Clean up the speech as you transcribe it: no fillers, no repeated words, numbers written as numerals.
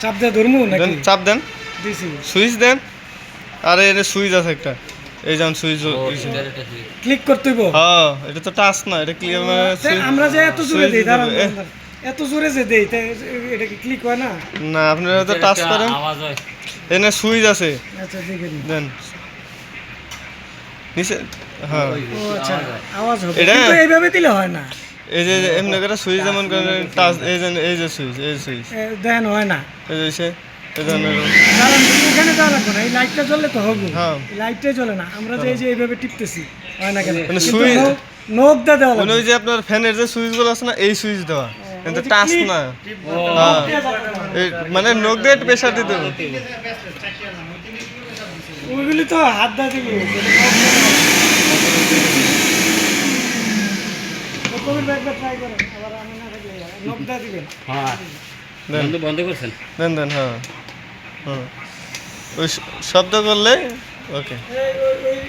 চাপ দিয়ে ধরমু নাকি? দেন, চাপ দেন, দিছি। সুইচ দেন। আরে এর সুইচ আছে একটা, এই যেমন সুইচ। ক্লিক করতে হইব। হ্যাঁ, এটা তো টাচ না, এটা ক্লিয়ার মানে সুইচ। আমরা যে এত জোরে সুইচ দেই, দিতে দাঁড়ান হবে। দাঁড়ান, এত জোরে যে দেই তাই এটা কি ক্লিক হয় না? না, আপনারা তো টাচ করেন, এখানে সুইচ আছে, আচ্ছা দেখে নিই। দেন নিচে। হ্যাঁ, ও আচ্ছা, আওয়াজ হবে এটা কিন্তু এইভাবে দিলে হয় না। এই যে এমনি করে সুইচ যেমন করে টাচ, এই যে সুইচ, এই সুইচ, দেখেন হয় না। এই যে এই ধরনের। দাঁড়ান, এখানে যাওয়া লাগবে না, এই লাইটটা জ্বললে তো হবে। হ্যাঁ। এই লাইটটাই জ্বলে না, আমরা যে এই যে এইভাবে টিপতেছি হয় না কেন? মানে কিন্তু সুইচ, নখ দিয়ে দেওয়া মানে লাগবে। ওই যে আপনার ফ্যানের যে সুইচগুলো আছে না, এই সুইচ দেওয়া, কিন্তু ওই যে টাচ click। না। নখ দিয়ে যাবে না। এই মানে নখ দিয়ে প্রেশার দিতে হবে। ওইগুলি তো হাত দিয়ে দিবি। কবির ব্যাগটা ট্রাই করেন, আবার আমি না থাকলে নখ দিয়ে দিবেন। দেন, বন্ধ করছেন? দেন, দেন, হ্যাঁ, হ্যাঁ, ওই শব্দ করলে ওকে। এই